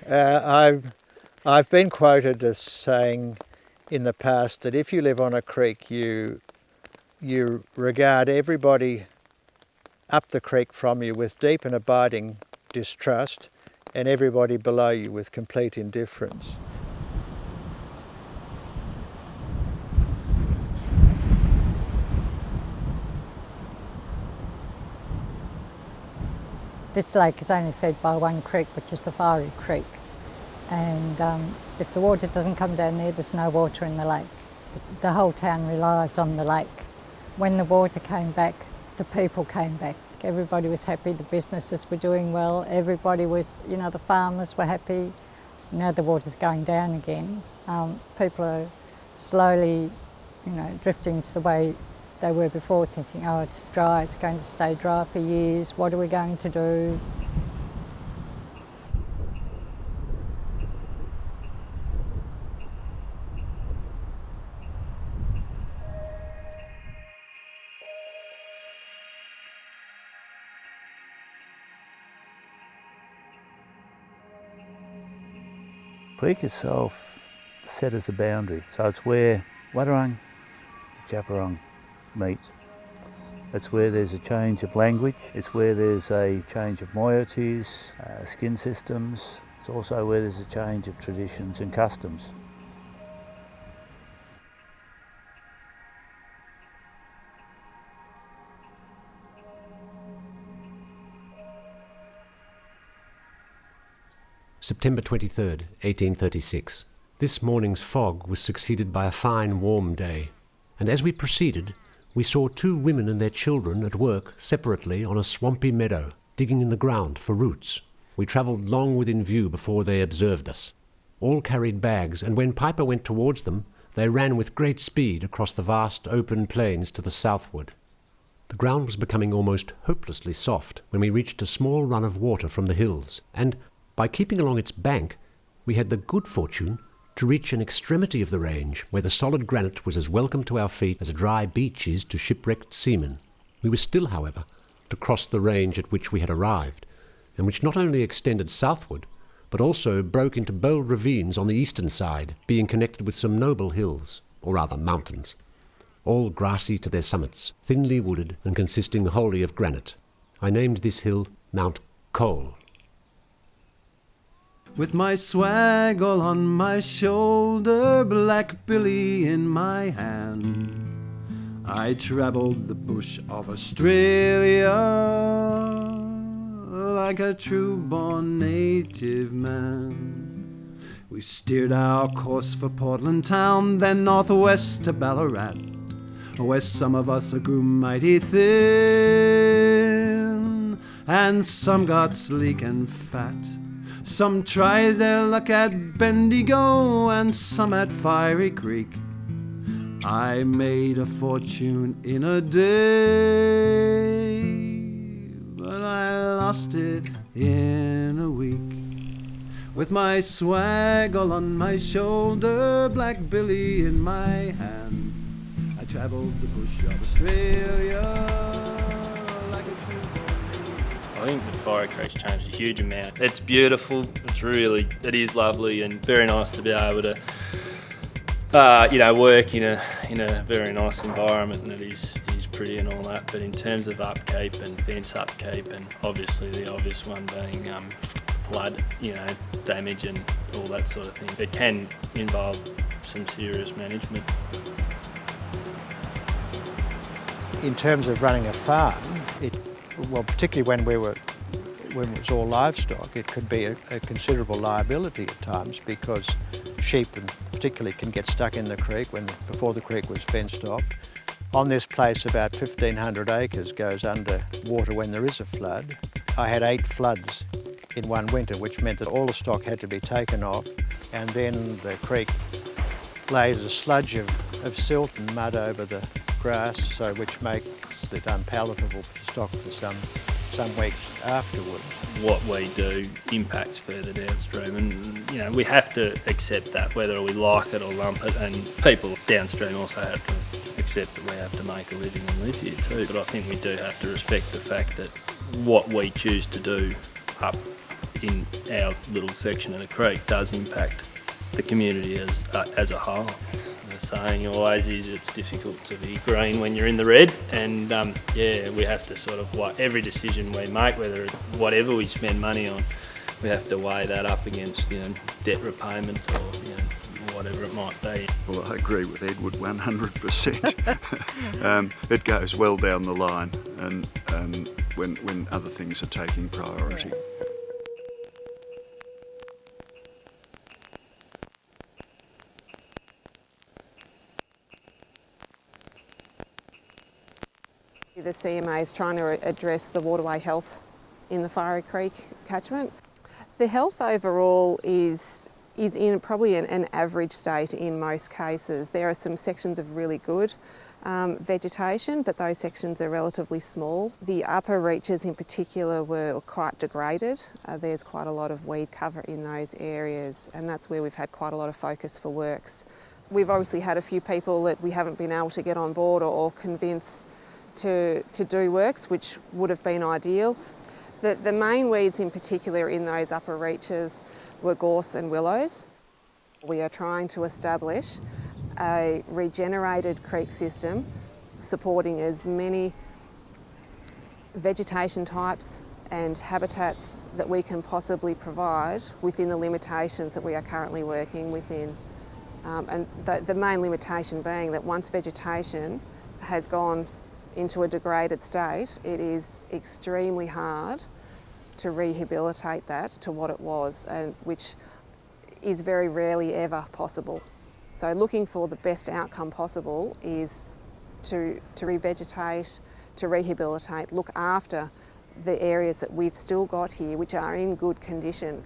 I've been quoted as saying in the past that if you live on a creek, you regard everybody up the creek from you with deep and abiding distrust, and everybody below you with complete indifference. This lake is only fed by one creek, which is the Whare Creek. And if the water doesn't come down there, there's no water in the lake. The whole town relies on the lake. When the water came back, the people came back. Everybody was happy, the businesses were doing well, everybody was, the farmers were happy. Now the water's going down again. People are slowly, drifting to the way they were before, thinking, oh, it's dry, it's going to stay dry for years, what are we going to do? Creek itself set as a boundary, so it's where Wadawurrung, Djapurrung meet. It's where there's a change of language, it's where there's a change of moieties, skin systems. It's also where there's a change of traditions and customs. September 23rd, 1836. This morning's fog was succeeded by a fine warm day, and as we proceeded, we saw two women and their children at work separately on a swampy meadow, digging in the ground for roots. We travelled long within view before they observed us. All carried bags, and when Piper went towards them, they ran with great speed across the vast open plains to the southward. The ground was becoming almost hopelessly soft when we reached a small run of water from the hills, and by keeping along its bank, we had the good fortune to reach an extremity of the range where the solid granite was as welcome to our feet as a dry beach is to shipwrecked seamen. We were still, however, to cross the range at which we had arrived, and which not only extended southward, but also broke into bold ravines on the eastern side, being connected with some noble hills, or rather mountains, all grassy to their summits, thinly wooded and consisting wholly of granite. I named this hill Mount Cole. With my swag all on my shoulder, Black Billy in my hand, I travelled the bush of Australia like a true-born native man. We steered our course for Portland town, then northwest to Ballarat, where some of us grew mighty thin, and some got sleek and fat. Some tried their luck at Bendigo and some at Fiery Creek. I made a fortune in a day, but I lost it in a week. With my swag all on my shoulder, Black Billy in my hand, I travelled the bush of Australia. I think the Whare Creek's changed a huge amount. It's beautiful, it is lovely and very nice to be able to work in a very nice environment, and it is pretty and all that. But in terms of upkeep and fence upkeep, and obviously the obvious one being flood, damage and all that sort of thing, it can involve some serious management. In terms of running a farm, particularly when it was all livestock, it could be a considerable liability at times, because sheep particularly can get stuck in the creek before the creek was fenced off. On this place, about 1,500 acres goes under water when there is a flood. I had 8 floods in one winter, which meant that all the stock had to be taken off, and then the creek lays a sludge of silt and mud over the grass, which makes it unpalatable for stock for some weeks afterwards. What we do impacts further downstream, and we have to accept that, whether we like it or lump it, and people downstream also have to accept that we have to make a living and live here too. But I think we do have to respect the fact that what we choose to do up in our little section of the creek does impact the community as a whole. The saying always is it's difficult to be green when you're in the red, and we have to sort of every decision we make, whatever we spend money on, we have to weigh that up against debt repayment or whatever it might be. Well, I agree with Edward 100%. It goes well down the line, and when other things are taking priority. The CMA is trying to address the waterway health in the Fiery Creek catchment. The health overall is in probably an average state in most cases. There are some sections of really good vegetation, but those sections are relatively small. The upper reaches in particular were quite degraded. There's quite a lot of weed cover in those areas, and that's where we've had quite a lot of focus for works. We've obviously had a few people that we haven't been able to get on board or convince to do works, which would have been ideal. The main weeds in particular in those upper reaches were gorse and willows. We are trying to establish a regenerated creek system supporting as many vegetation types and habitats that we can possibly provide within the limitations that we are currently working within. And the main limitation being that once vegetation has gone into a degraded state, it is extremely hard to rehabilitate that to what it was, and which is very rarely ever possible. So looking for the best outcome possible is to revegetate, to rehabilitate, look after the areas that we've still got here which are in good condition.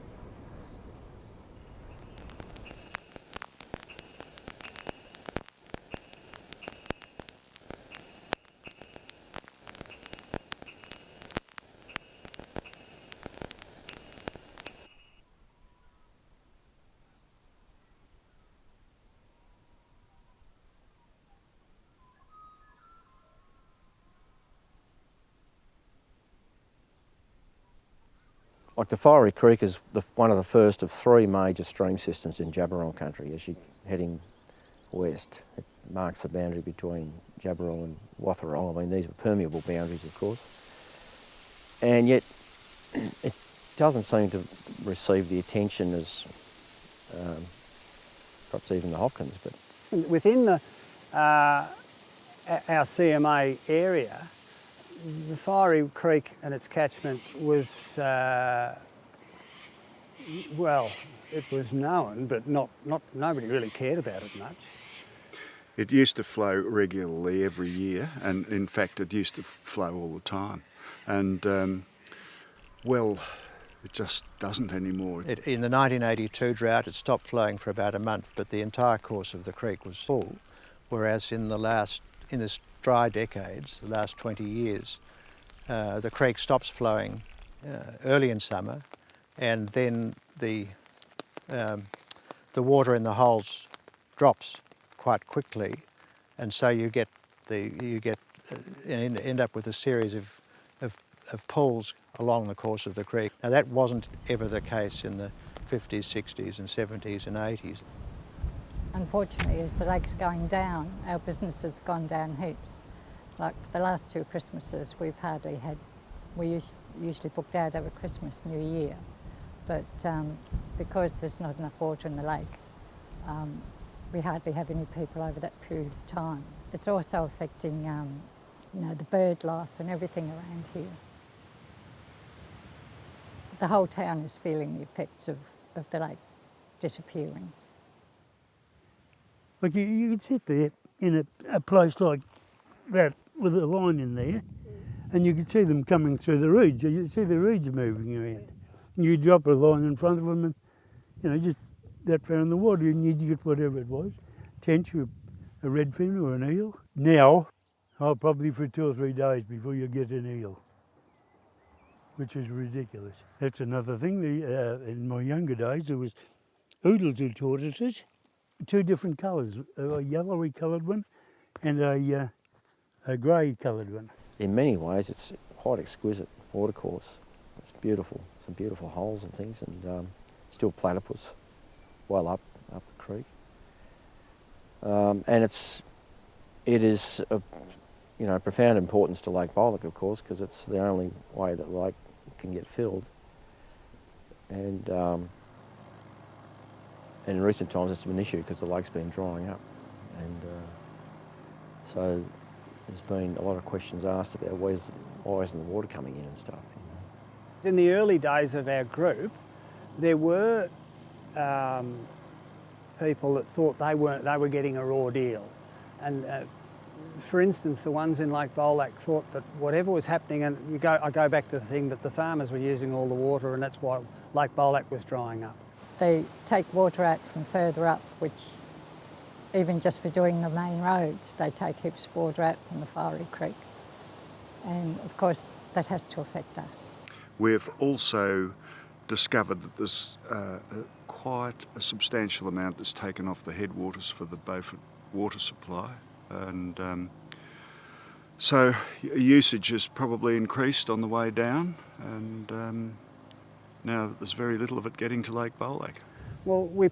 Like the Fiery Creek is one of the first of three major stream systems in Jabberong country as you're heading west. It marks the boundary between Jabberong and Watherong. I mean, these are permeable boundaries, of course. And yet, it doesn't seem to receive the attention as perhaps even the Hopkins. But within our CMA area, the Fiery Creek and its catchment was, well, it was known, but nobody really cared about it much. It used to flow regularly every year, and in fact it used to flow all the time. And well, it just doesn't anymore. In the 1982 drought, it stopped flowing for about a month, but the entire course of the creek was full, whereas in this dry decades, the last 20 years, the creek stops flowing early in summer, and then the water in the holes drops quite quickly, and so you end up with a series of pools along the course of the creek. Now that wasn't ever the case in the 50s, 60s and 70s and 80s. Unfortunately, as the lake's going down, our business has gone down heaps. Like for the last two Christmases, we usually booked out over Christmas, New Year, but because there's not enough water in the lake, we hardly have any people over that period of time. It's also affecting, the bird life and everything around here. The whole town is feeling the effects of the lake disappearing. Like you could sit there in a place like that with a line in there, and you could see them coming through the reeds. You could see the reeds moving around. And you drop a line in front of them, and just that far in the water, and you'd get whatever it was, tench, a redfin or an eel. Now, probably for 2 or 3 days before you get an eel, which is ridiculous. That's another thing. In my younger days, there was oodles of tortoises, 2 different colours, a yellowy coloured one and a grey coloured one. in many ways, it's quite exquisite watercourse. It's beautiful, some beautiful holes and things, and still platypus well up the creek. And it is of profound importance to Lake Bollock, of course, because it's the only way that the lake can get filled. And in recent times it's been an issue because the lake's been drying up, and so there's been a lot of questions asked about why isn't the water coming in and stuff. In the early days of our group, there were people that thought they were getting a raw deal, and for instance, the ones in Lake Bollock thought that whatever was happening, and I go back to the thing that the farmers were using all the water, and that's why Lake Bollock was drying up. They take water out from further up, which even just for doing the main roads, they take heaps of water out from the Fiery Creek. And of course, that has to affect us. We've also discovered that there's quite a substantial amount that's taken off the headwaters for the Beaufort water supply, and so usage has probably increased on the way down, and now there's very little of it getting to Lake Bollock. Well, we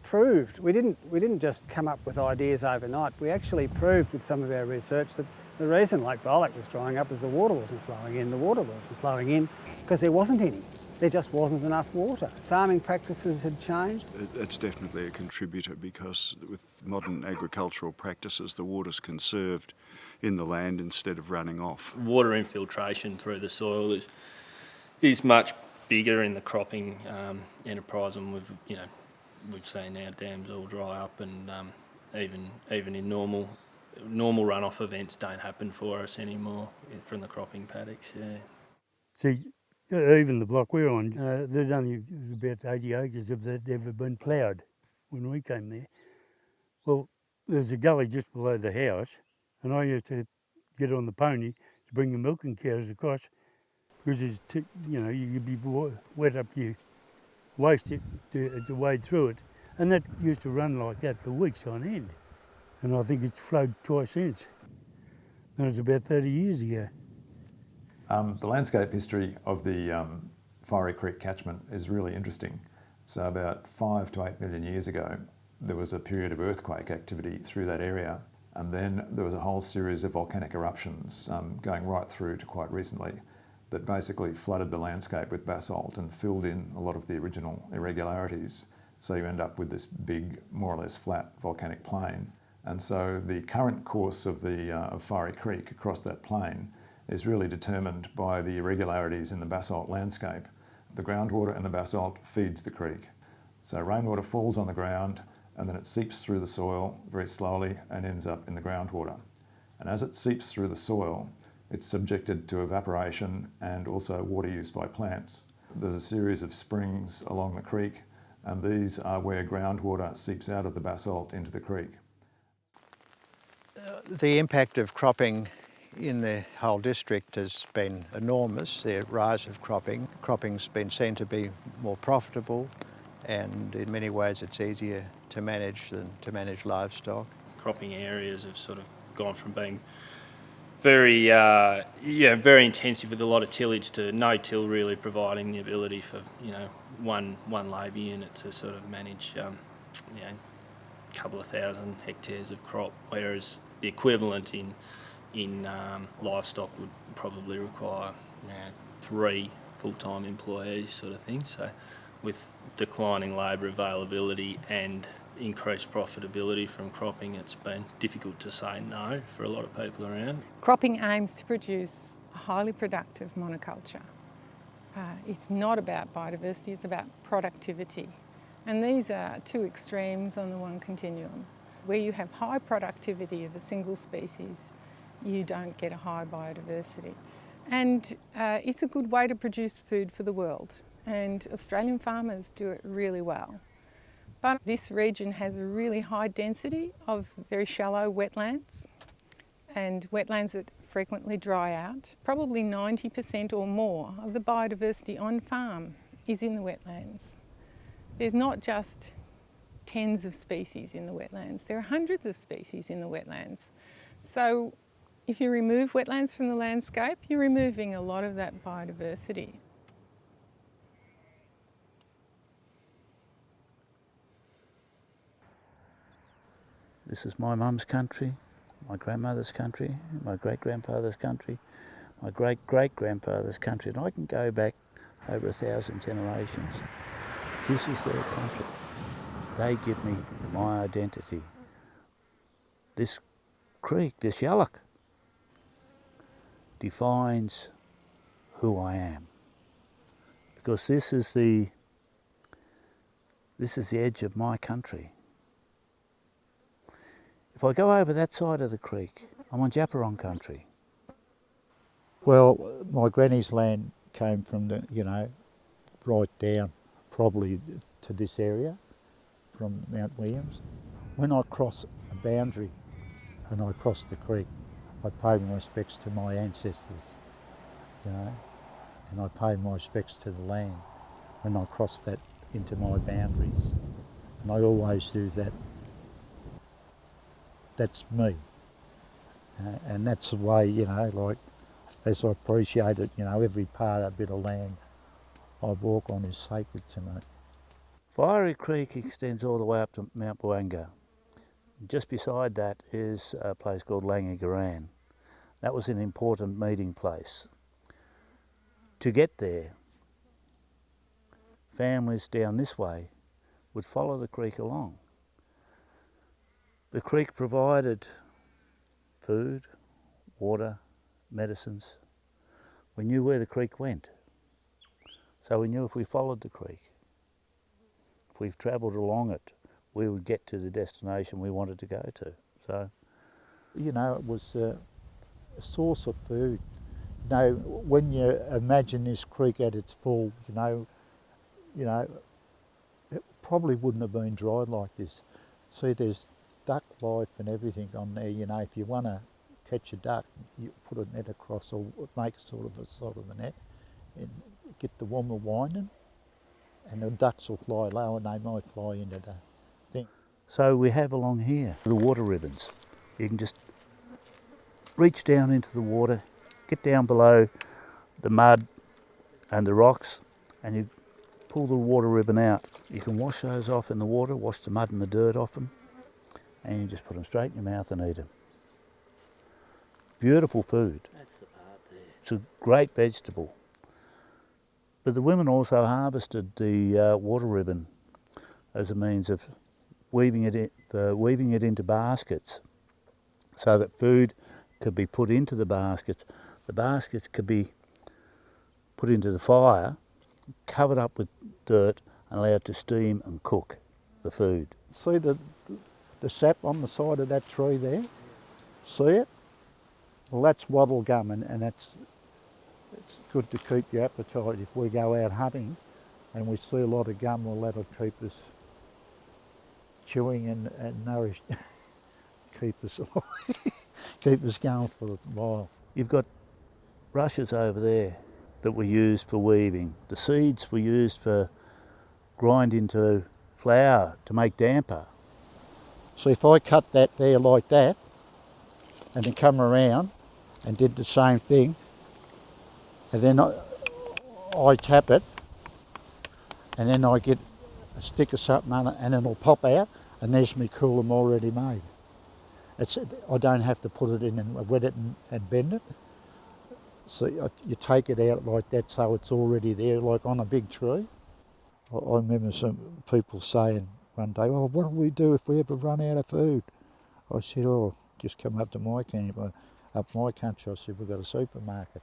didn't just come up with ideas overnight. We actually proved with some of our research that the reason Lake Bollock was drying up is the water wasn't flowing in. The water wasn't flowing in because there wasn't any. There just wasn't enough water. Farming practices had changed. It's definitely a contributor, because with modern agricultural practices, the water's conserved in the land instead of running off. Water infiltration through the soil is much bigger in the cropping enterprise, and we've seen our dams all dry up, and even in normal runoff events don't happen for us anymore from the cropping paddocks. Yeah. See, even the block we're on, there's only about 80 acres of that ever been ploughed when we came there. Well, there's a gully just below the house, and I used to get on the pony to bring the milking cows across, because you'd be wet up your waist to wade through it, and that used to run like that for weeks on end, and I think it's flowed twice since. That was about 30 years ago. The landscape history of the Fiery Creek catchment is really interesting. So about 5 to 8 million years ago, there was a period of earthquake activity through that area, and then there was a whole series of volcanic eruptions going right through to quite recently that basically flooded the landscape with basalt and filled in a lot of the original irregularities. So you end up with this big, more or less flat volcanic plain. And so the current course of of Fiery Creek across that plain is really determined by the irregularities in the basalt landscape. The groundwater in the basalt feeds the creek. So rainwater falls on the ground, and then it seeps through the soil very slowly and ends up in the groundwater. And as it seeps through the soil, it's subjected to evaporation and also water use by plants. There's a series of springs along the creek, and these are where groundwater seeps out of the basalt into the creek. The impact of cropping in the whole district has been enormous. The rise of cropping. Cropping's been seen to be more profitable, and in many ways it's easier to manage than to manage livestock. Cropping areas have sort of gone from being very intensive with a lot of tillage to no till, really providing the ability for one labour unit to sort of manage a couple of thousand hectares of crop, whereas the equivalent in livestock would probably require 3 full-time employees, sort of thing. So with declining labour availability and increased profitability from cropping, it's been difficult to say no for a lot of people around. Cropping aims to produce a highly productive monoculture. It's not about biodiversity, it's about productivity. And these are two extremes on the one continuum. Where you have high productivity of a single species, you don't get a high biodiversity. And it's a good way to produce food for the world. And Australian farmers do it really well. But this region has a really high density of very shallow wetlands, and wetlands that frequently dry out. Probably 90% or more of the biodiversity on farm is in the wetlands. There's not just tens of species in the wetlands, there are hundreds of species in the wetlands. So if you remove wetlands from the landscape, you're removing a lot of that biodiversity. This is my mum's country, my grandmother's country, my great-grandfather's country, my great-great-grandfather's country, and I can go back over 1,000 generations. This is their country. They give me my identity. This creek, this Yallock, defines who I am. Because this is the edge of my country. If I go over that side of the creek, I'm on Djab Wurrung country. Well, my granny's land came from the, right down probably to this area from Mount Williams. When I cross a boundary and I cross the creek, I pay my respects to my ancestors, and I pay my respects to the land when I cross that into my boundaries. And I always do that. That's me. And that's the way, as I appreciate it, every part of a bit of land I walk on is sacred to me. Fiery Creek extends all the way up to Mount Buanga. Just beside that is a place called Langigaran. That was an important meeting place. To get there, families down this way would follow the creek along. The creek provided food, water, medicines. We knew where the creek went. So we knew if we followed the creek, if we've travelled along it, we would get to the destination we wanted to go to. So, it was a source of food. When you imagine this creek at its full, it probably wouldn't have been dried like this. See, there's duck life and everything on there. If you want to catch a duck, you put a net across or make a sort of a net and get the wommer winding, and the ducks will fly low and they might fly into the thing. So we have along here the water ribbons. You can just reach down into the water, get down below the mud and the rocks, and you pull the water ribbon out. You can wash those off in the water, wash the mud and the dirt off them, and you just put them straight in your mouth and eat them. Beautiful food. That's the part there. It's a great vegetable. But the women also harvested the water ribbon as a means of weaving it into baskets so that food could be put into the baskets. The baskets could be put into the fire, covered up with dirt and allowed to steam and cook the food. See the sap on the side of that tree there? See it? Well, that's wattle gum, and it's good to keep your appetite. If we go out hunting and we see a lot of gum, well, that'll keep us chewing and nourished, keep us going for a while. You've got rushes over there that were used for weaving. The seeds were used for grind into flour to make damper. So if I cut that there like that and then come around and did the same thing, and then I tap it, and then I get a stick of something on it and it'll pop out, and there's my coolam already made. I don't have to put it in and wet it and bend it. So you take it out like that so it's already there, like on a big tree. I remember some people saying one day, "Oh, what do we do if we ever run out of food?" I said, "Oh, just come up to my camp, up my country." I said, "We've got a supermarket."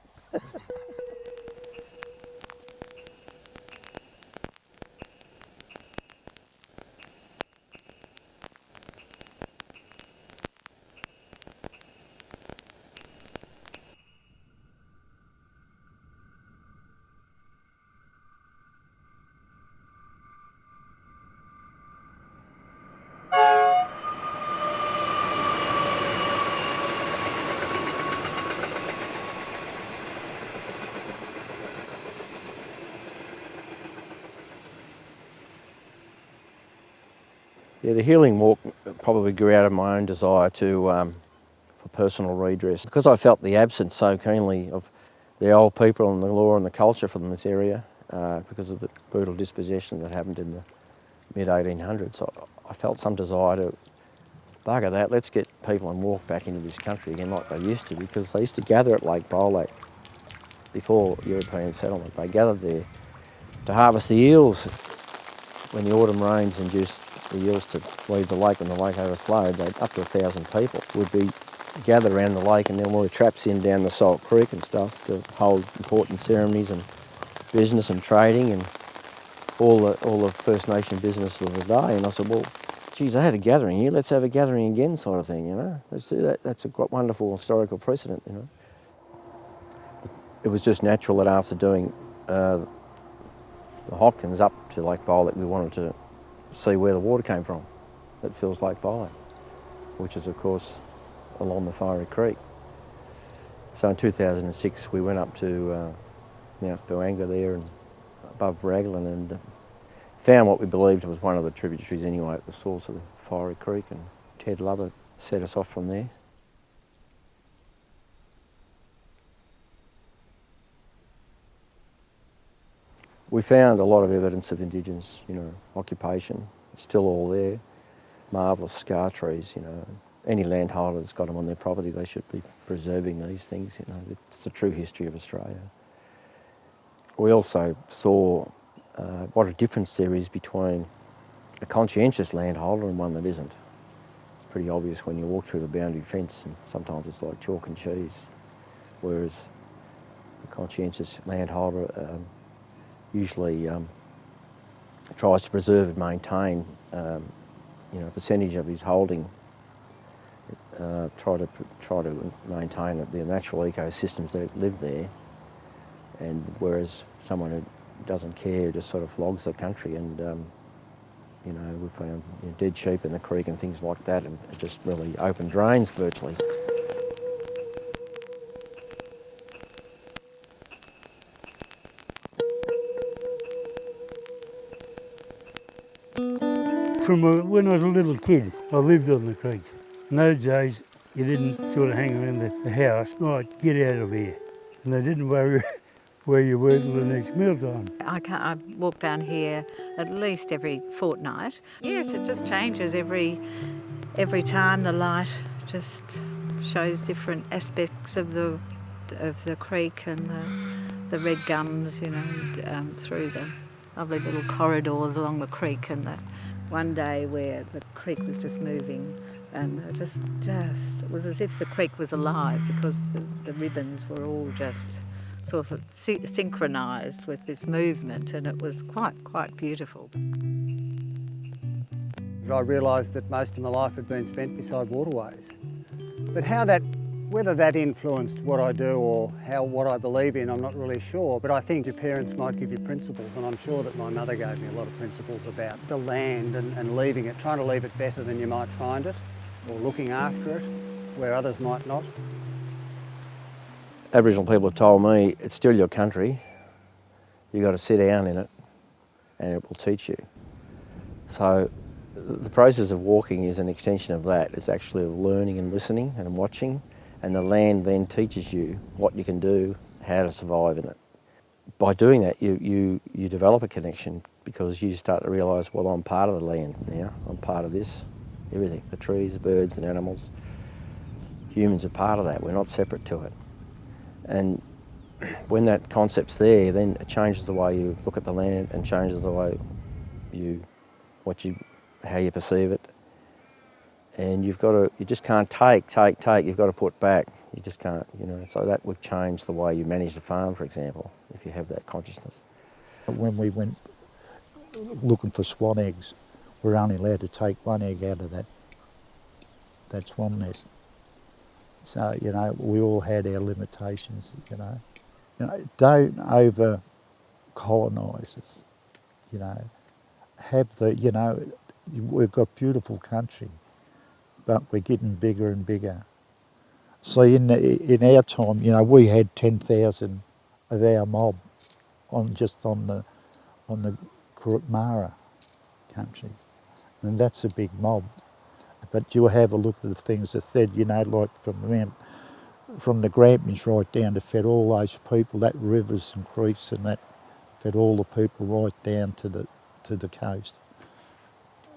Yeah, the healing walk probably grew out of my own desire for personal redress. Because I felt the absence so keenly of the old people and the law and the culture from this area because of the brutal dispossession that happened in the mid-1800s, I felt some desire to bugger that, let's get people and walk back into this country again like they used to, because they used to gather at Lake Bolac before European settlement. They gathered there to harvest the eels. When the autumn rains induced the eels to leave the lake and the lake overflowed, up to 1,000 people would be gathered around the lake, and then all the traps in down the Salt Creek and stuff to hold important ceremonies and business and trading and all the First Nation business of the day. And I said, well, geez, they had a gathering here, let's have a gathering again sort of thing, you know. Let's do that. That's a wonderful historical precedent, you know. It was just natural that after doing the Hopkins up to Lake Bolac, we wanted to see where the water came from that fills Lake Bolac, which is, of course, along the Fiery Creek. So in 2006, we went up to Mount Buanga there and above Raglan and found what we believed was one of the tributaries anyway at the source of the Fiery Creek, and Ted Lovett set us off from there. We found a lot of evidence of Indigenous, you know, occupation. It's still all there. Marvellous scar trees, you know. Any landholder that's got them on their property, they should be preserving these things, you know. It's the true history of Australia. We also saw what a difference there is between a conscientious landholder and one that isn't. It's pretty obvious when you walk through the boundary fence, and sometimes it's like chalk and cheese, whereas a conscientious landholder usually tries to preserve and maintain, you know, a percentage of his holding, try to maintain the natural ecosystems that live there, and whereas someone who doesn't care just sort of flogs the country, and you know, we found dead sheep in the creek and things like that, and it just really open drains virtually. From when I was a little kid, I lived on the creek. In those days, you didn't sort of hang around the house, right, get out of here. And they didn't worry where you were till the next mealtime. I walk down here at least every fortnight. Yes, it just changes every time. The light just shows different aspects of the creek and the red gums, you know, through the lovely little corridors along the creek, and that one day where the creek was just moving, and it was as if the creek was alive, because the ribbons were all just sort of synchronised with this movement, and it was quite beautiful. I realised that most of my life had been spent beside waterways. But whether that influenced what I do or what I believe in, I'm not really sure. But I think your parents might give you principles, and I'm sure that my mother gave me a lot of principles about the land and leaving it, trying to leave it better than you might find it, or looking after it where others might not. Aboriginal people have told me it's still your country. You've got to sit down in it and it will teach you. So the process of walking is an extension of that. It's actually of learning and listening and watching, and the land then teaches you what you can do, how to survive in it. By doing that, you develop a connection, because you start to realise, well, I'm part of the land now. I'm part of this, everything, the trees, the birds and animals. Humans are part of that. We're not separate to it. And when that concept's there, then it changes the way you look at the land and changes the way how you perceive it. And you just can't take, you've got to put back. You just can't, you know, so that would change the way you manage the farm, for example, if you have that consciousness. When we went looking for swan eggs, we were only allowed to take one egg out of that swan nest. So, you know, we all had our limitations, you know. Don't over-colonise us, you know. We've got beautiful country, but we're getting bigger and bigger. So in our time, you know, we had 10,000 of our mob on the Mara country, and that's a big mob. But you have a look at the things that said, you know, like from the Grampians right down to fed all those people, that rivers and creeks and that fed all the people right down to the coast.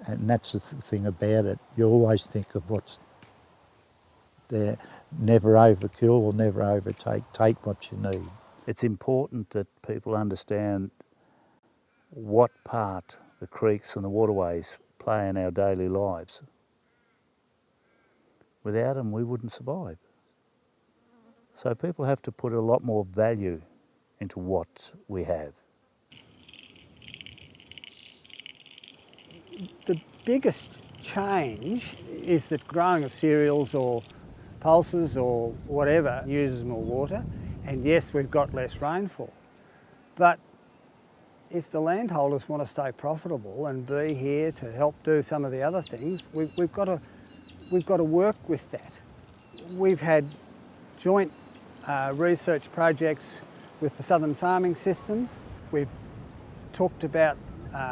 And that's the thing about it. You always think of what's there. Never overkill or never overtake. Take what you need. It's important that people understand what part the creeks and the waterways play in our daily lives. Without them, we wouldn't survive. So people have to put a lot more value into what we have. The biggest change is that growing of cereals or pulses or whatever uses more water, and yes, we've got less rainfall. But if the landholders want to stay profitable and be here to help do some of the other things, we've got to work with that. We've had joint research projects with the Southern Farming Systems. We've talked about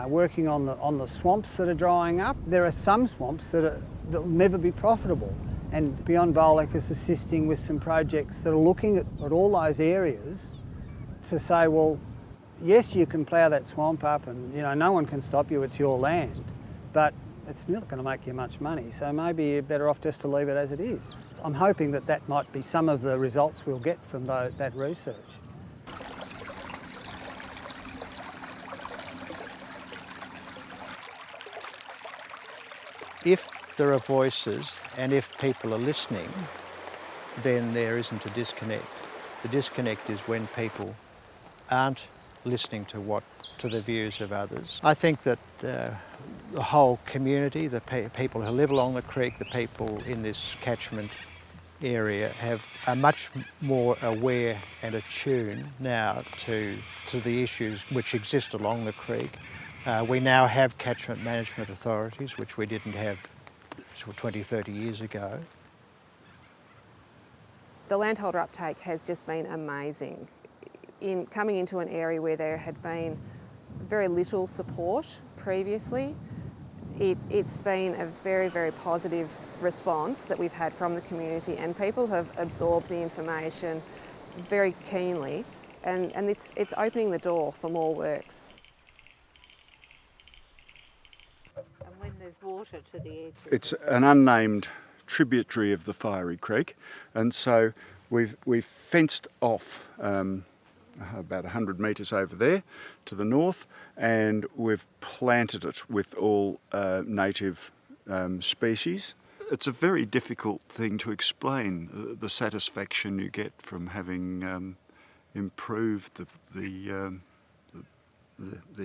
working on the swamps that are drying up. There are some swamps that'll never be profitable, and Beyond Bolek is assisting with some projects that are looking at all those areas to say, well, yes, you can plough that swamp up and no one can stop you, it's your land, but it's not going to make you much money, so maybe you're better off just to leave it as it is. I'm hoping that might be some of the results we'll get from that research. If there are voices and if people are listening, then there isn't a disconnect. The disconnect is when people aren't listening to the views of others. I think that the whole community, the people who live along the creek, the people in this catchment area are much more aware and attuned now to the issues which exist along the creek. We now have catchment management authorities, which we didn't have 20, 30 years ago. The landholder uptake has just been amazing. In coming into an area where there had been very little support previously, it's been a very, very positive response that we've had from the community, and people have absorbed the information very keenly, and it's opening the door for more works. And when there's water to the edge. It's an unnamed tributary of the Fiery Creek, and so we've fenced off about 100 metres over there to the north, and we've planted it with all native species. It's a very difficult thing to explain, the satisfaction you get from having improved the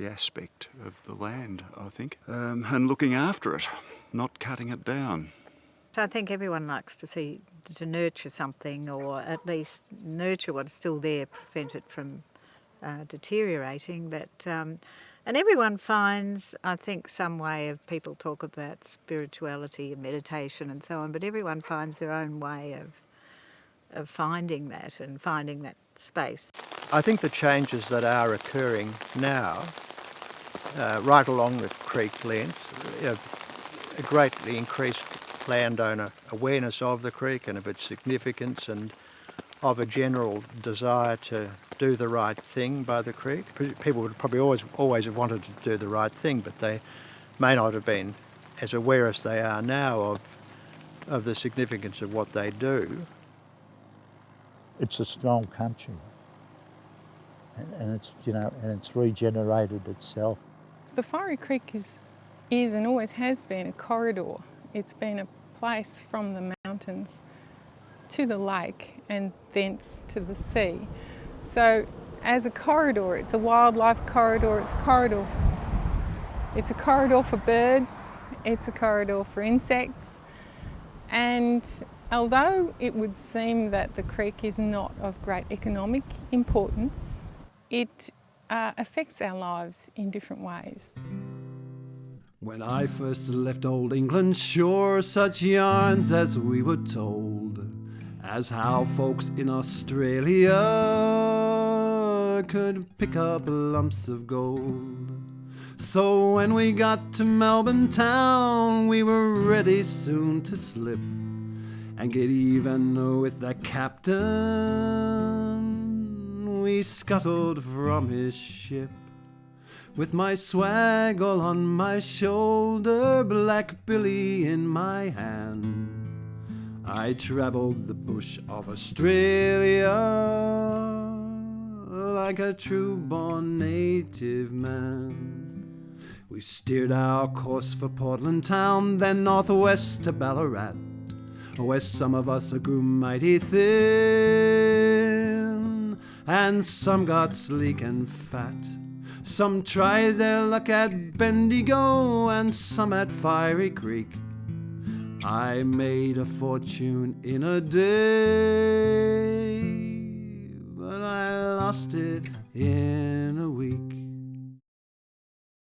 aspect of the land, I think, and looking after it, not cutting it down. So I think everyone likes to nurture something, or at least nurture what's still there, prevent it from deteriorating. But and everyone finds, I think, some way of, people talk about spirituality and meditation and so on, but everyone finds their own way of finding that and finding that space. I think the changes that are occurring now, right along the creek length, have greatly increased landowner awareness of the creek and of its significance, and of a general desire to do the right thing by the creek. People would probably always have wanted to do the right thing, but they may not have been as aware as they are now of the significance of what they do. It's a strong country, and it's regenerated itself. The Fiery Creek is and always has been a corridor. It's been a place from the mountains to the lake and thence to the sea. So as a corridor, it's a wildlife corridor, it's a corridor for birds, it's a corridor for insects, and although it would seem that the creek is not of great economic importance, it affects our lives in different ways. When I first left old England, sure such yarns as we were told, as how folks in Australia could pick up lumps of gold. So when we got to Melbourne town, we were ready soon to slip and get even with the captain. We scuttled from his ship. with my swag all on my shoulder, Black Billy in my hand. I travelled the bush of Australia like a true-born native man. We steered our course for Portland town, then northwest to Ballarat, where some of us grew mighty thin, and some got sleek and fat. Some tried their luck at Bendigo, and some at Fiery Creek. I made a fortune in a day, but I lost it in a week.